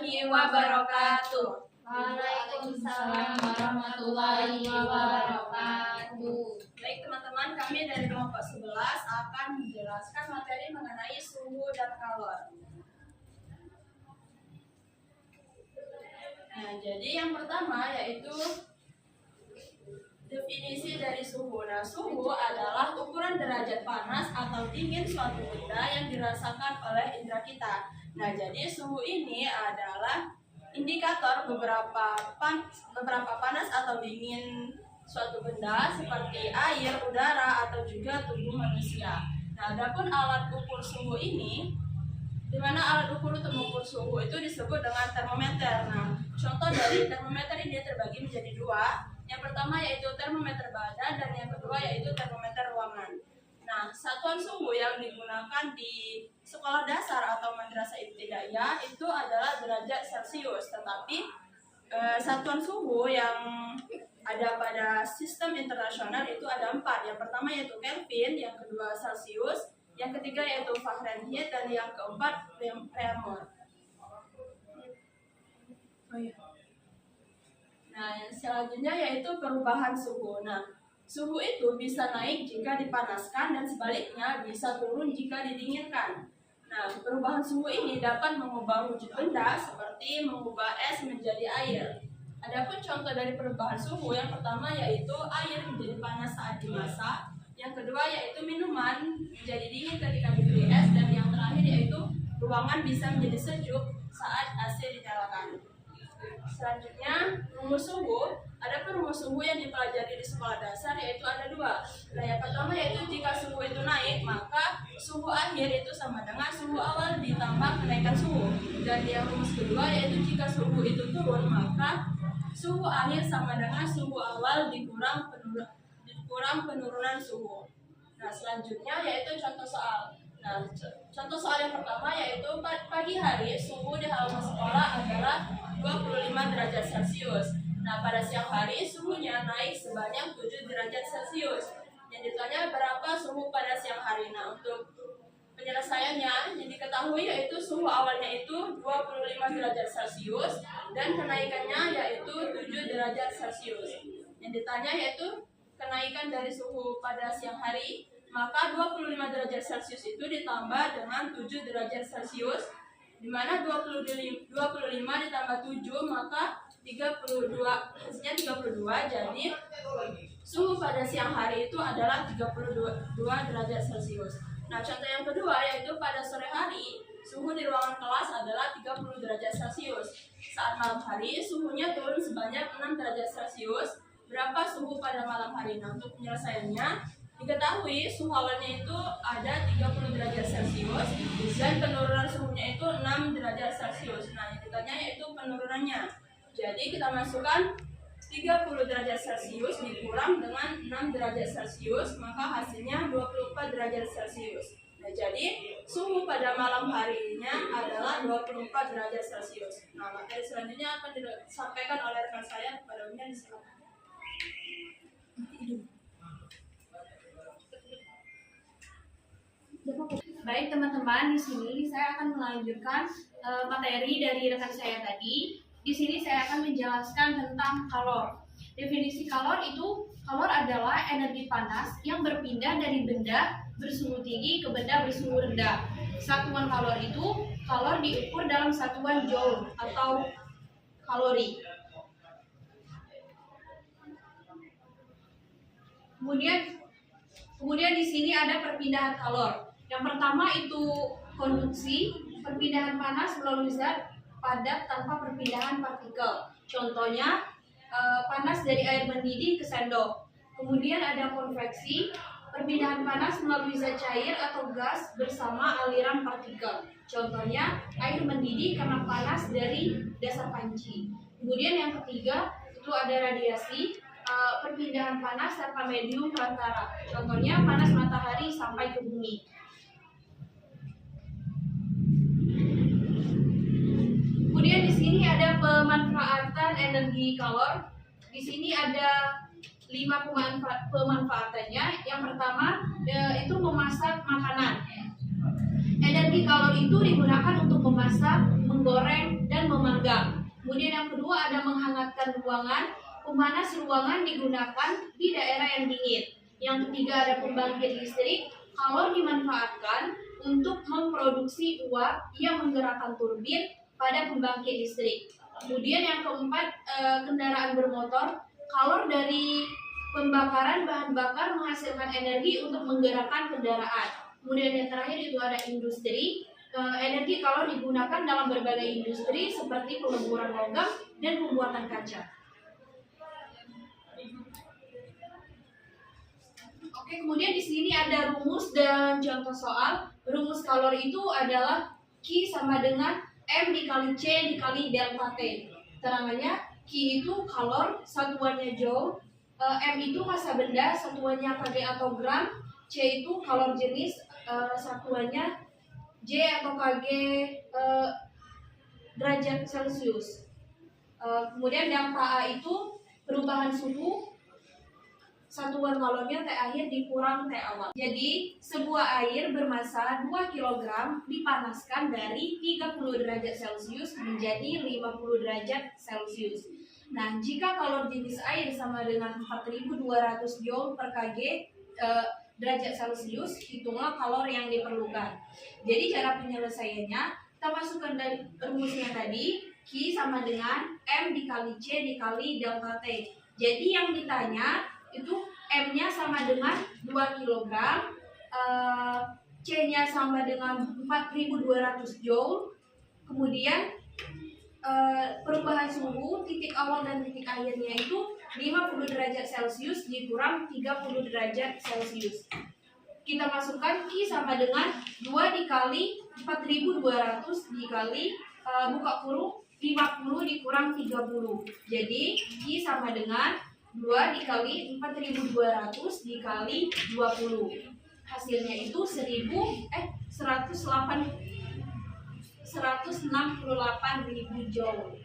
warahmatullahi wabarakatuh. Waalaikumsalam warahmatullahi wabarakatuh. Baik teman-teman, kami dari kelompok 11 akan menjelaskan materi mengenai suhu dan kalor. Nah, jadi yang pertama yaitu definisi dari suhu. Nah, suhu adalah ukuran derajat panas atau dingin suatu benda yang dirasakan oleh indera kita. Nah, jadi suhu ini adalah indikator beberapa panas atau dingin suatu benda seperti air, udara, atau juga tubuh manusia. Nah, adapun alat ukur suhu ini, di mana alat ukur untuk mengukur suhu itu disebut dengan termometer. Nah, contoh dari termometer ini terbagi menjadi dua. Yang pertama yaitu termometer badan dan yang kedua yaitu termometer ruangan. Nah, satuan suhu yang digunakan di sekolah dasar atau madrasah ibtidaiyah itu adalah derajat Celcius, tetapi satuan suhu yang ada pada sistem internasional itu ada 4. Yang pertama yaitu Kelvin, yang kedua Celcius, yang ketiga yaitu Fahrenheit, dan yang keempat Reaumur. Nah, yang selanjutnya yaitu perubahan suhu. Nah, suhu itu bisa naik jika dipanaskan dan sebaliknya bisa turun jika didinginkan. Nah, perubahan suhu ini dapat mengubah wujud benda seperti mengubah es menjadi air. Adapun contoh dari perubahan suhu, yang pertama yaitu air menjadi panas saat dimasak, yang kedua yaitu minuman menjadi dingin ketika diberi es, dan yang terakhir yaitu ruangan bisa menjadi sejuk saat AC dinyalakan. Selanjutnya, rumus suhu. Adapun rumus suhu yang dipelajari di sekolah dasar yaitu ada 2. Nah, yang pertama yaitu jika suhu itu naik, maka suhu akhir itu sama dengan suhu awal ditambah kenaikan suhu. Dan yang rumus kedua yaitu jika suhu itu turun, maka suhu akhir sama dengan suhu awal dikurang penurunan suhu. Nah, selanjutnya yaitu contoh soal. Nah, contoh soal yang pertama yaitu pagi hari suhu di halaman sekolah adalah 25 derajat Celcius. Nah, pada siang hari suhunya naik sebanyak 7 derajat Celcius. Yang ditanya berapa suhu pada siang hari. Nah, untuk penyelesaiannya yang diketahui yaitu suhu awalnya itu 25 derajat Celcius dan kenaikannya yaitu 7 derajat Celcius. Yang ditanya yaitu kenaikan dari suhu pada siang hari, maka 25 derajat Celcius itu ditambah dengan 7 derajat Celcius, di mana 25 ditambah 7 maka 32, hasilnya 32. Jadi suhu pada siang hari itu adalah 32 derajat Celcius. Nah, contoh yang kedua yaitu pada sore hari suhu di ruangan kelas adalah 30 derajat Celcius. Saat malam hari suhunya turun sebanyak 6 derajat Celcius. Berapa suhu pada malam hari? Nah, untuk penyelesaiannya diketahui suhu awalnya itu ada 30 derajat Celcius dan penurunan suhunya itu 6 derajat Celcius. Nah, yang ditanya yaitu penurunannya. Jadi kita masukkan 30 derajat Celcius dikurang dengan 6 derajat Celcius, maka hasilnya 24 derajat Celcius. Nah, jadi suhu pada malam harinya adalah 24 derajat Celcius. Nah, materi selanjutnya akan disampaikan oleh rekan saya kepada Umian. Silakan. Baik teman-teman, di sini saya akan melanjutkan materi dari rekan saya tadi. Di sini saya akan menjelaskan tentang kalor. Definisi kalor adalah energi panas yang berpindah dari benda bersuhu tinggi ke benda bersuhu rendah. Satuan kalor itu, kalor diukur dalam satuan joule atau kalori. Kemudian di sini ada perpindahan kalor. Yang pertama itu konduksi, perpindahan panas melalui zat padat tanpa perpindahan partikel. Contohnya panas dari air mendidih ke sendok. Kemudian ada konveksi, perpindahan panas melalui zat cair atau gas bersama aliran partikel. Contohnya air mendidih karena panas dari dasar panci. Kemudian yang ketiga itu ada radiasi, perpindahan panas tanpa medium perantara. Contohnya panas matahari sampai ke bumi. Kemudian di sini ada pemanfaatan energi kalor. Di sini ada 5 pemanfaatannya. Yang pertama itu memasak makanan. Energi kalor itu digunakan untuk memasak, menggoreng, dan Kemudian yang kedua ada menghangatkan ruangan. Pemanas ruangan digunakan di daerah yang dingin. Yang ketiga ada pembangkit listrik. Kalor dimanfaatkan untuk memproduksi uap yang menggerakkan turbin pada pembangkit listrik. Kemudian yang keempat, kendaraan bermotor. Kalor dari pembakaran bahan bakar menghasilkan energi untuk menggerakkan kendaraan. Kemudian yang terakhir itu ada industri. Energi kalor digunakan dalam berbagai industri seperti peleburan logam dan pembuatan kaca. Oke, kemudian di sini ada rumus dan contoh soal. Rumus kalor itu adalah Q sama dengan M dikali C dikali delta T. Terangannya, Q itu kalor, satuannya joule, M itu massa benda, satuannya kg atau gram, C itu kalor jenis, satuannya J atau kg derajat Celcius. Kemudian delta A itu perubahan suhu, satuan kalornya T akhir dikurang T awal. Jadi, sebuah air bermassa 2 kg dipanaskan dari 30 derajat Celcius menjadi 50 derajat Celcius. Nah, jika kalor jenis air sama dengan 4200 Joule per kg derajat Celcius, hitunglah kalor yang diperlukan. Jadi, cara penyelesaiannya, kita masukkan dari rumusnya tadi, Q sama dengan M dikali C dikali delta T. Jadi, yang ditanya itu M-nya sama dengan 2 kg, C-nya sama dengan 4200 Joule, kemudian perubahan suhu titik awal dan titik akhirnya itu 50 derajat Celcius dikurang 30 derajat Celcius. Kita masukkan Q sama dengan 2 dikali 4200 dikali buka kurung 50 dikurang 30. Jadi Q sama dengan 2 dikali 4200 dikali 20. Hasilnya itu 168.000 Joule.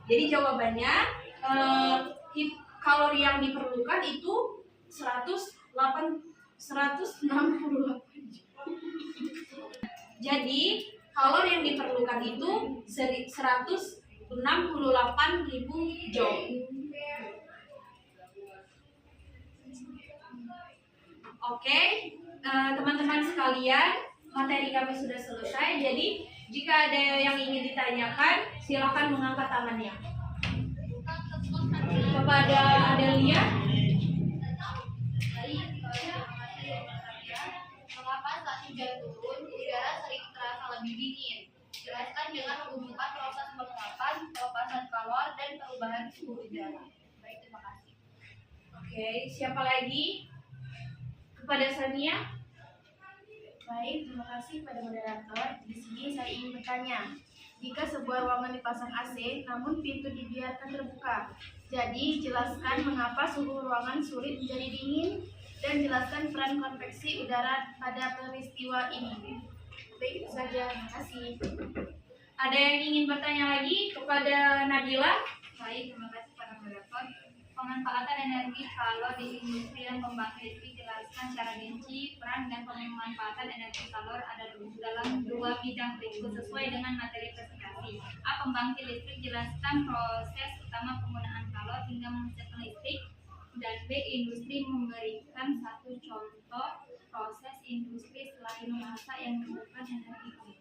Jadi jawabannya kalori yang diperlukan itu 168. Jadi kalori yang diperlukan itu 168.000 Joule. Oke, teman-teman sekalian, materi kami sudah selesai. Jadi, jika ada yang ingin ditanyakan, silakan mengangkat tangannya. Kepada Adelia. Mengapa saat hujan turun, udara sering terasa lebih dingin? Jelaskan dengan menghubungkan proses penguapan, pelepasan kalor, dan perubahan suhu udara. Baik, terima kasih. Oke, siapa lagi? Kepada Sania. Baik, terima kasih pada moderator. Di sini saya ingin bertanya, jika sebuah ruangan dipasang AC, namun pintu dibiarkan terbuka, jadi jelaskan mengapa suhu ruangan sulit menjadi dingin dan jelaskan peran konveksi udara pada peristiwa ini. Baik, itu saja. Terima kasih. Ada yang ingin bertanya lagi kepada Nabila? Baik, terima kasih pada moderator. Pemanfaatan energi kalor di industri dan pembangkit listrik, jelaskan secara rinci peran dan pemanfaatan energi kalor ada dalam dua bidang berikut sesuai dengan materi presentasi. A. Pembangkit listrik, jelaskan proses utama penggunaan kalor hingga menghasilkan listrik. Dan B. Industri, memberikan satu contoh proses industri selain memasak yang menggunakan energi kalor.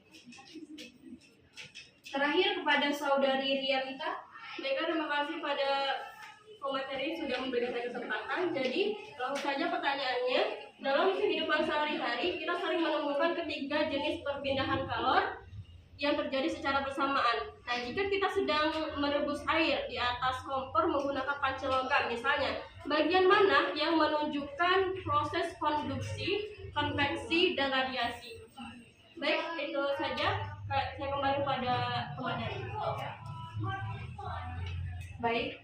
Terakhir kepada saudari Rialita. Baiklah, terima kasih pada pemateri sudah memberikan saya kesempatan. Jadi langsung saja pertanyaannya. Dalam kehidupan sehari-hari kita sering menemukan ketiga jenis perpindahan kalor yang terjadi secara bersamaan. Nah, jika kita sedang merebus air di atas kompor menggunakan panci logam misalnya, bagian mana yang menunjukkan proses konduksi, konveksi, dan radiasi? Baik, itu saja. Saya kembali pada pemateri. Baik,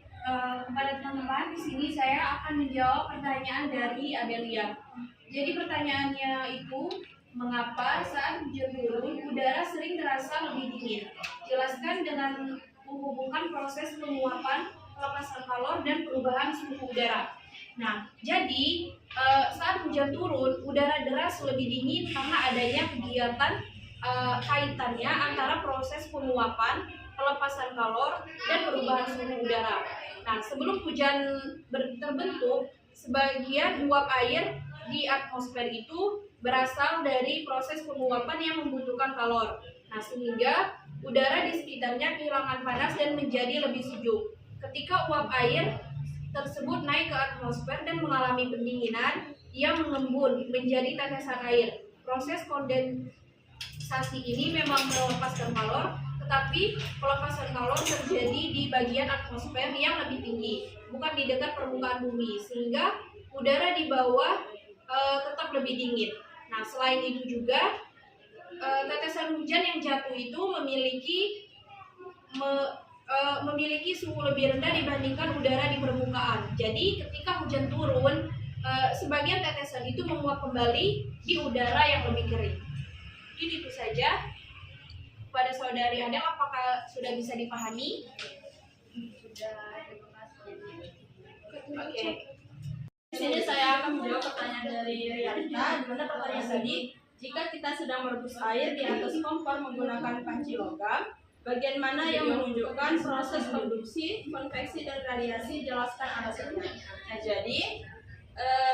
kepada teman-teman, di sini saya akan menjawab pertanyaan dari Adelia. Jadi pertanyaannya itu, mengapa saat hujan turun udara sering terasa lebih dingin? Jelaskan dengan menghubungkan proses penguapan, pelepasan kalor, dan perubahan suhu udara. Nah, jadi saat hujan turun udara deras lebih dingin karena adanya kegiatan kaitannya antara proses penguapan, pelepasan kalor, dan perubahan suhu udara. Nah, sebelum hujan terbentuk, sebagian uap air di atmosfer itu berasal dari proses penguapan yang membutuhkan kalor. Nah, sehingga udara di sekitarnya kehilangan panas dan menjadi lebih sejuk. Ketika uap air tersebut naik ke atmosfer dan mengalami pendinginan, ia mengembun menjadi tetesan air. Proses kondensasi ini memang melepaskan kalor, tetapi pelepasan kalor terjadi di bagian atmosfer yang lebih tinggi, bukan di dekat permukaan bumi, sehingga udara di bawah tetap lebih dingin. Nah, selain itu juga tetesan hujan yang jatuh itu memiliki suhu lebih rendah dibandingkan udara di permukaan. Jadi ketika hujan turun, sebagian tetesan itu menguap kembali di udara yang lebih kering. Ini itu saja. Pada saudari Adel, apakah sudah bisa dipahami? Sudah, terima kasih. Oke. Di sini saya akan menjawab pertanyaan dari Rialita, di mana pertanyaan tadi, jika kita sedang merebus air di atas kompor menggunakan panci logam, bagian mana yang menunjukkan proses konduksi, konveksi, dan radiasi? Jelaskan alasannya. Nah, jadi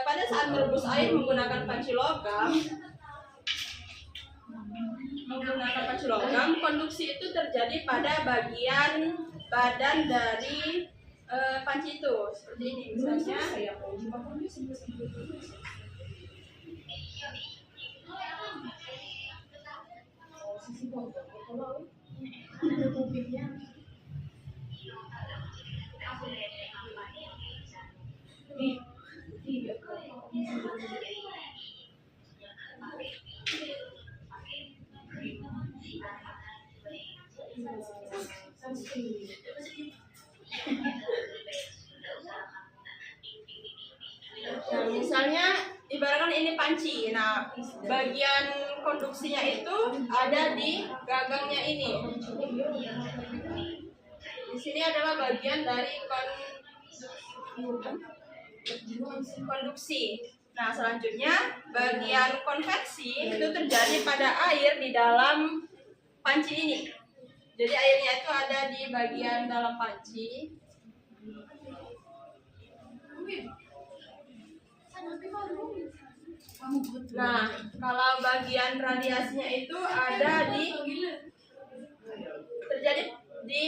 pada saat merebus air menggunakan panci logam, konduksi itu terjadi pada bagian badan dari panci itu. Seperti ini misalnya. Nah, misalnya ibaratkan ini panci. Nah, bagian konduksinya itu ada di gagangnya ini. Di sini adalah bagian dari konduksi. Nah, selanjutnya bagian konveksi itu terjadi pada air di dalam panci ini. Jadi airnya itu ada di bagian dalam panci. Nah, kalau bagian radiasinya itu ada terjadi di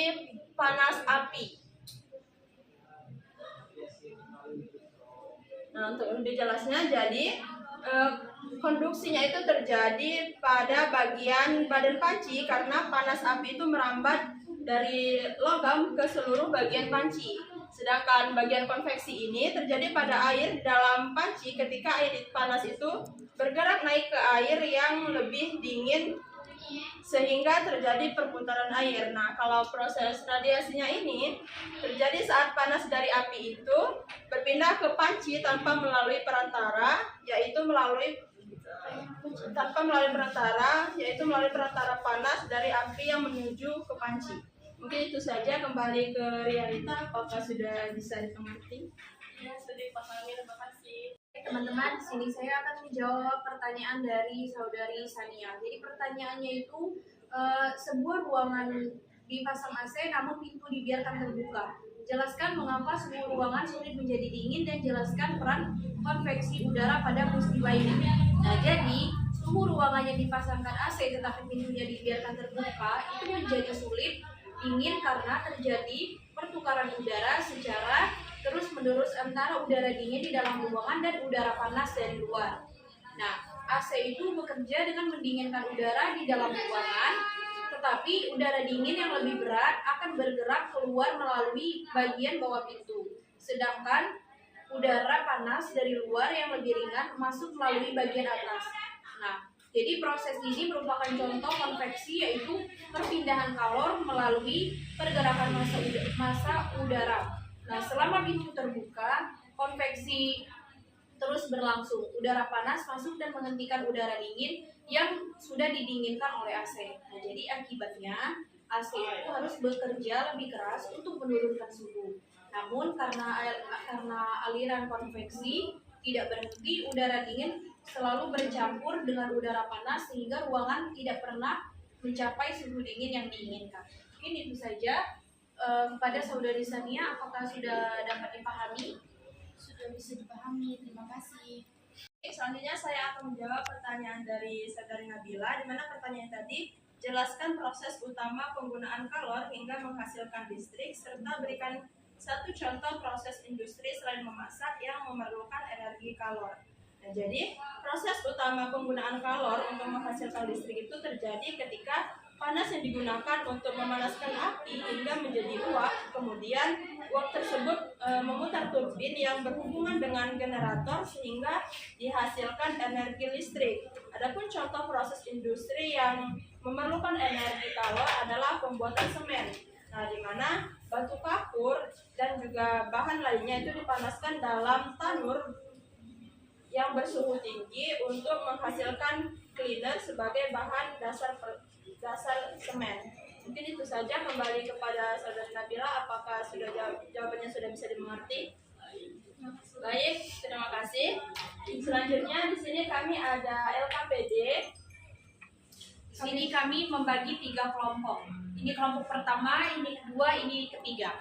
panas api. Nah, untuk lebih jelasnya, jadi konduksinya itu terjadi pada bagian badan panci karena panas api itu merambat dari logam ke seluruh bagian panci. Sedangkan bagian konveksi ini terjadi pada air di dalam panci ketika air panas itu bergerak naik ke air yang lebih dingin sehingga terjadi perputaran air. Nah, kalau proses radiasinya ini terjadi saat panas dari api itu berpindah ke panci tanpa melalui perantara, yaitu melalui perantara panas dari api yang menuju ke panci. Mungkin itu saja. Kembali ke Rialita, apakah sudah bisa dimengerti? Ya, sudah dipahami. Terima kasih. Teman-teman, di sini saya akan menjawab pertanyaan dari saudari Sania. Jadi pertanyaannya itu sebuah ruangan dipasang AC namun pintu dibiarkan terbuka. Jelaskan mengapa suhu ruangan sulit menjadi dingin dan jelaskan peran konveksi udara pada peristiwa ini. Nah, jadi suhu ruangan yang dipasangkan AC tetapi pintunya dibiarkan terbuka itu menjadi sulit dingin karena terjadi pertukaran udara secara terus-menerus antara udara dingin di dalam ruangan dan udara panas dari luar. Nah, AC itu bekerja dengan mendinginkan udara di dalam ruangan, tetapi udara dingin yang lebih berat akan bergerak keluar melalui bagian bawah pintu. Sedangkan udara panas dari luar yang lebih ringan masuk melalui bagian atas. Nah, jadi proses ini merupakan contoh konveksi, yaitu perpindahan kalor melalui pergerakan massa udara. Nah, selama pintu terbuka, konveksi terus berlangsung. Udara panas masuk dan menghentikan udara dingin yang sudah didinginkan oleh AC. Nah, jadi akibatnya AC itu harus bekerja lebih keras untuk menurunkan suhu. Namun karena aliran konveksi tidak berhenti, udara dingin selalu bercampur dengan udara panas sehingga ruangan tidak pernah mencapai suhu dingin yang diinginkan. Mungkin itu saja. kepada Saudari Sania, apakah sudah dapat dipahami? Sudah bisa dipahami, terima kasih. Selanjutnya saya akan menjawab pertanyaan dari Saudari Nabila, di mana pertanyaan tadi jelaskan proses utama penggunaan kalor hingga menghasilkan listrik serta berikan satu contoh proses industri selain memasak yang memerlukan energi kalor. Nah, jadi proses utama penggunaan kalor untuk menghasilkan listrik itu terjadi ketika panas yang digunakan untuk memanaskan api hingga menjadi uap, kemudian uap tersebut memutar turbin yang berhubungan dengan generator sehingga dihasilkan energi listrik. Adapun contoh proses industri yang memerlukan energi kalor adalah pembuatan semen. Nah, di mana batu kapur dan juga bahan lainnya itu dipanaskan dalam tanur yang bersuhu tinggi untuk menghasilkan cleaner sebagai bahan dasar semen. Mungkin itu saja. Kembali kepada Saudari Nabila, apakah jawabannya sudah bisa dimengerti? Baik, terima kasih. Selanjutnya di sini kami ada LKPD. Di sini kami membagi 3 kelompok. Ini kelompok pertama, ini kedua, ini ketiga.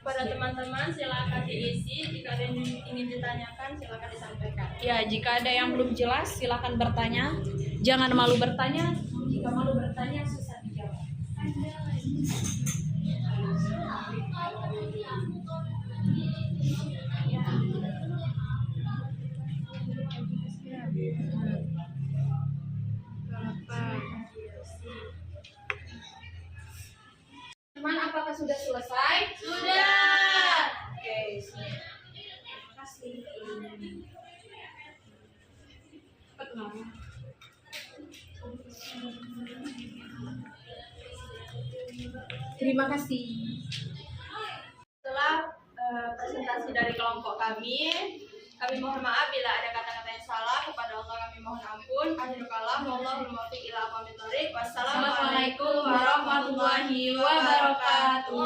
Pada teman-teman silakan diisi, jika ada yang ingin ditanyakan silakan disampaikan. Ya, jika ada yang belum jelas silakan bertanya. Jangan malu bertanya. Jika malu bertanya susah dijawab. Teman, apakah sudah selesai? Sudah. Oke, terima kasih. Cepat, Mama. Terima kasih. Setelah presentasi dari kelompok kami mohon maaf bila ada kata-kata yang salah. Kepada Allah kami mohon ampun. Akhirul kalam, wallahul muwaffiq ila aqwamit thoriq. Wassalamualaikum warahmatullahi wabarakatuh.